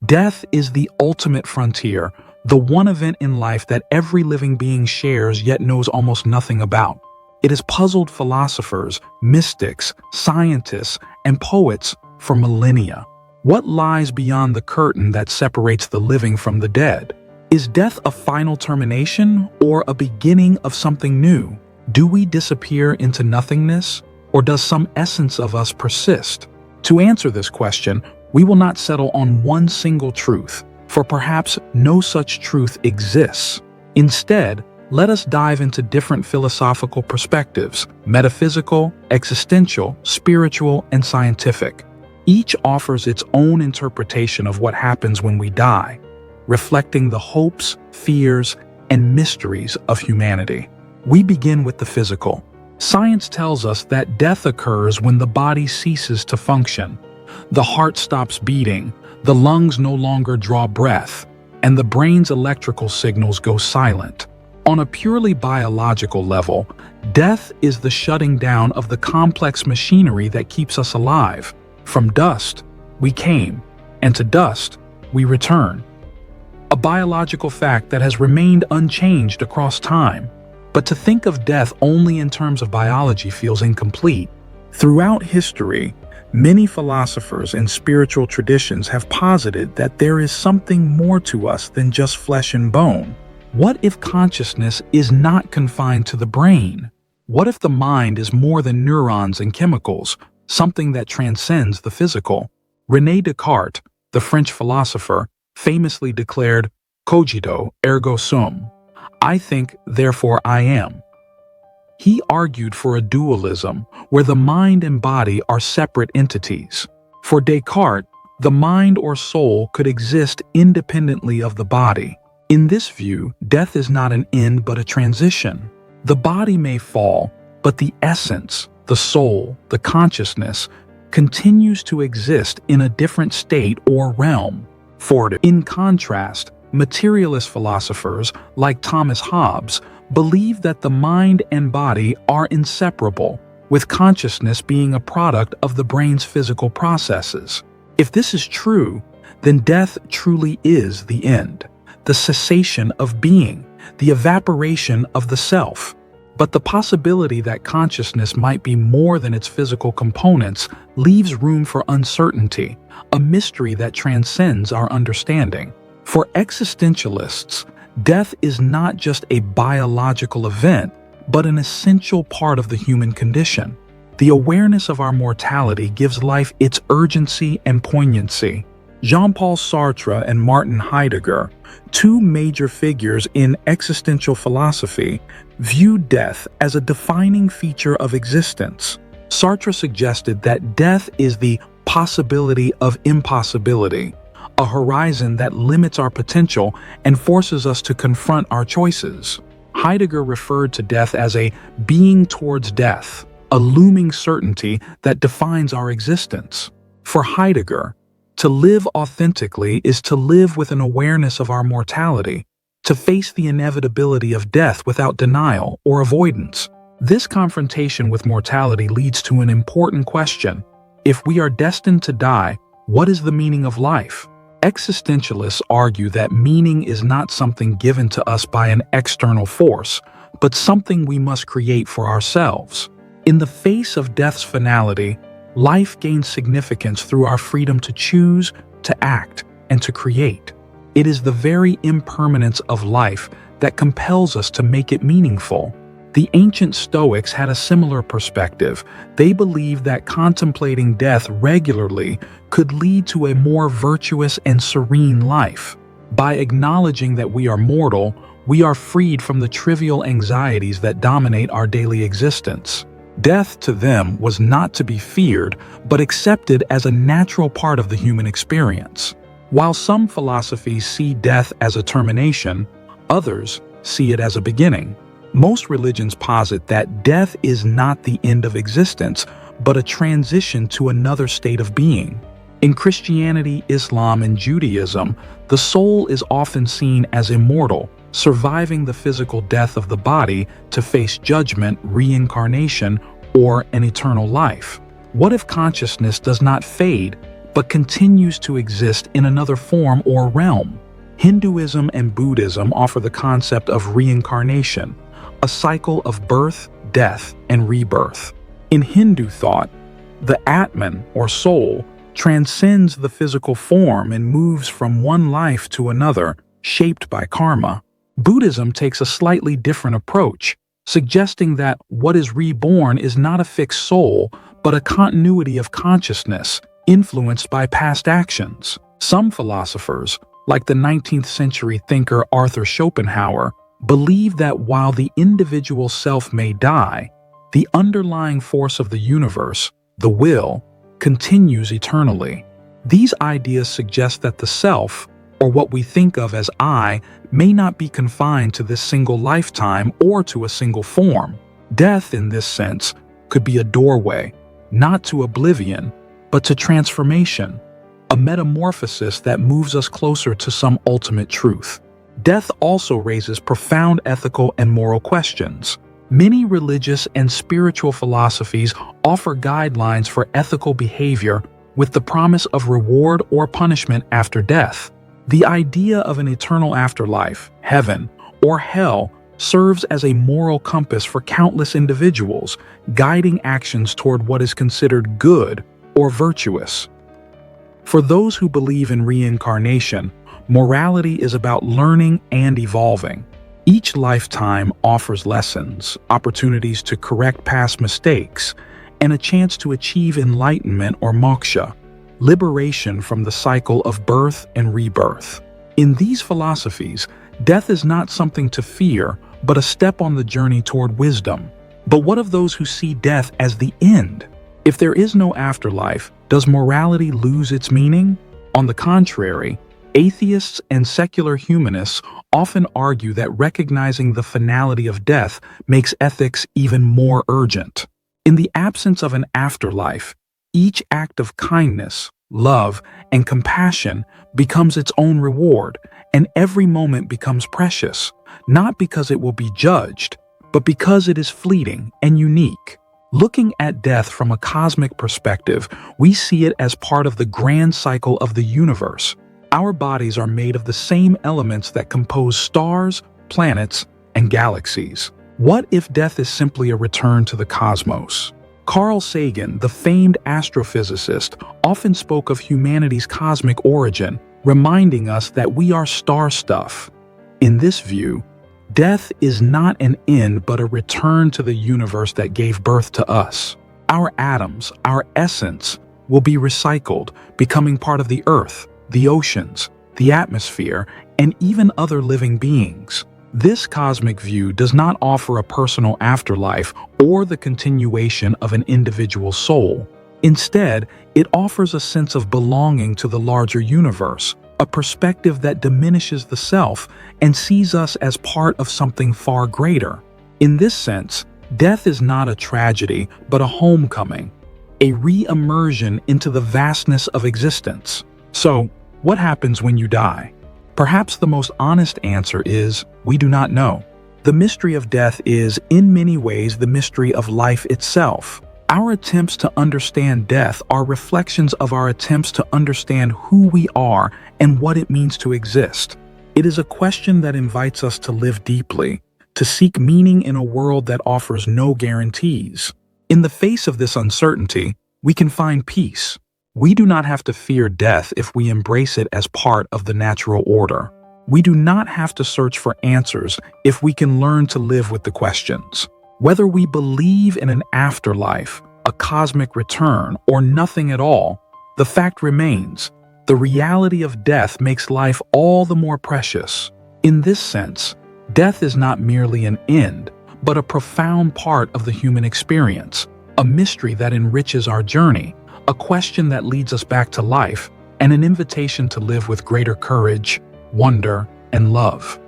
Death is the ultimate frontier, the one event in life that every living being shares yet knows almost nothing about. It has puzzled philosophers, mystics, scientists, and poets for millennia. What lies beyond the curtain that separates the living from the dead? Is death a final termination or a beginning of something new? Do we disappear into nothingness, or does some essence of us persist? To answer this question, we will not settle on one single truth, for perhaps no such truth exists. Instead, let us dive into different philosophical perspectives: metaphysical, existential, spiritual, and scientific. Each offers its own interpretation of what happens when we die, reflecting the hopes, fears, and mysteries of humanity. We begin with the physical. Science tells us that death occurs when the body ceases to function. The heart stops beating, the lungs no longer draw breath, and the brain's electrical signals go silent. On a purely biological level, death is the shutting down of the complex machinery that keeps us alive. From dust, we came, and to dust, we return. A biological fact that has remained unchanged across time. But to think of death only in terms of biology feels incomplete. Throughout history, many philosophers and spiritual traditions have posited that there is something more to us than just flesh and bone. What if consciousness is not confined to the brain? What if the mind is more than neurons and chemicals, something that transcends the physical? René Descartes, the French philosopher, famously declared, "Cogito ergo sum." I think, therefore I am. He argued for a dualism where the mind and body are separate entities. For Descartes, the mind or soul could exist independently of the body. In this view, death is not an end but a transition. The body may fall, but the essence, the soul, the consciousness, continues to exist in a different state or realm. In contrast, materialist philosophers like Thomas Hobbes believe that the mind and body are inseparable, with consciousness being a product of the brain's physical processes. If this is true, then death truly is the end, the cessation of being, the evaporation of the self. But the possibility that consciousness might be more than its physical components leaves room for uncertainty, a mystery that transcends our understanding. For existentialists, death is not just a biological event, but an essential part of the human condition. The awareness of our mortality gives life its urgency and poignancy. Jean-Paul Sartre and Martin Heidegger, two major figures in existential philosophy, viewed death as a defining feature of existence. Sartre suggested that death is the possibility of impossibility, a horizon that limits our potential and forces us to confront our choices. Heidegger referred to death as a being towards death, a looming certainty that defines our existence. For Heidegger, to live authentically is to live with an awareness of our mortality, to face the inevitability of death without denial or avoidance. This confrontation with mortality leads to an important question. If we are destined to die, what is the meaning of life? Existentialists argue that meaning is not something given to us by an external force, but something we must create for ourselves. In the face of death's finality, life gains significance through our freedom to choose, to act, and to create. It is the very impermanence of life that compels us to make it meaningful. The ancient Stoics had a similar perspective. They believed that contemplating death regularly could lead to a more virtuous and serene life. By acknowledging that we are mortal, we are freed from the trivial anxieties that dominate our daily existence. Death to them was not to be feared, but accepted as a natural part of the human experience. While some philosophies see death as a termination, others see it as a beginning. Most religions posit that death is not the end of existence, but a transition to another state of being. In Christianity, Islam, and Judaism, the soul is often seen as immortal, surviving the physical death of the body to face judgment, reincarnation, or an eternal life. What if consciousness does not fade, but continues to exist in another form or realm. Hinduism and Buddhism offer the concept of reincarnation, a cycle of birth, death, and rebirth. In Hindu thought, the Atman, or soul, transcends the physical form and moves from one life to another, shaped by karma. Buddhism takes a slightly different approach, suggesting that what is reborn is not a fixed soul, but a continuity of consciousness influenced by past actions. Some philosophers, like the 19th century thinker Arthur Schopenhauer, believe that while the individual self may die, the underlying force of the universe, the will, continues eternally. These ideas suggest that the self, or what we think of as I, may not be confined to this single lifetime or to a single form. Death, in this sense, could be a doorway, not to oblivion, but to transformation, a metamorphosis that moves us closer to some ultimate truth. Death also raises profound ethical and moral questions. Many religious and spiritual philosophies offer guidelines for ethical behavior with the promise of reward or punishment after death. The idea of an eternal afterlife, heaven, or hell serves as a moral compass for countless individuals, guiding actions toward what is considered good or virtuous. For those who believe in reincarnation, morality is about learning and evolving. Each lifetime offers lessons, opportunities to correct past mistakes, and a chance to achieve enlightenment or moksha, liberation from the cycle of birth and rebirth. In these philosophies, death is not something to fear, but a step on the journey toward wisdom. But what of those who see death as the end? If there is no afterlife, does morality lose its meaning? On the contrary, atheists and secular humanists often argue that recognizing the finality of death makes ethics even more urgent. In the absence of an afterlife, each act of kindness, love, and compassion becomes its own reward, and every moment becomes precious, not because it will be judged, but because it is fleeting and unique. Looking at death from a cosmic perspective, we see it as part of the grand cycle of the universe. Our bodies are made of the same elements that compose stars, planets, and galaxies. What if death is simply a return to the cosmos? Carl Sagan, the famed astrophysicist, often spoke of humanity's cosmic origin, reminding us that we are star stuff. In this view, death is not an end but a return to the universe that gave birth to us. Our atoms, our essence, will be recycled, becoming part of the earth, the oceans, the atmosphere, and even other living beings. This cosmic view does not offer a personal afterlife or the continuation of an individual soul. Instead, it offers a sense of belonging to the larger universe, a perspective that diminishes the self and sees us as part of something far greater. In this sense, death is not a tragedy, but a homecoming, a re-immersion into the vastness of existence. So, what happens when you die? Perhaps the most honest answer is, we do not know. The mystery of death is, in many ways, the mystery of life itself. Our attempts to understand death are reflections of our attempts to understand who we are and what it means to exist. It is a question that invites us to live deeply, to seek meaning in a world that offers no guarantees. In the face of this uncertainty, we can find peace. We do not have to fear death if we embrace it as part of the natural order. We do not have to search for answers if we can learn to live with the questions. Whether we believe in an afterlife, a cosmic return, or nothing at all, the fact remains, the reality of death makes life all the more precious. In this sense, death is not merely an end, but a profound part of the human experience, a mystery that enriches our journey, a question that leads us back to life, and an invitation to live with greater courage, wonder, and love.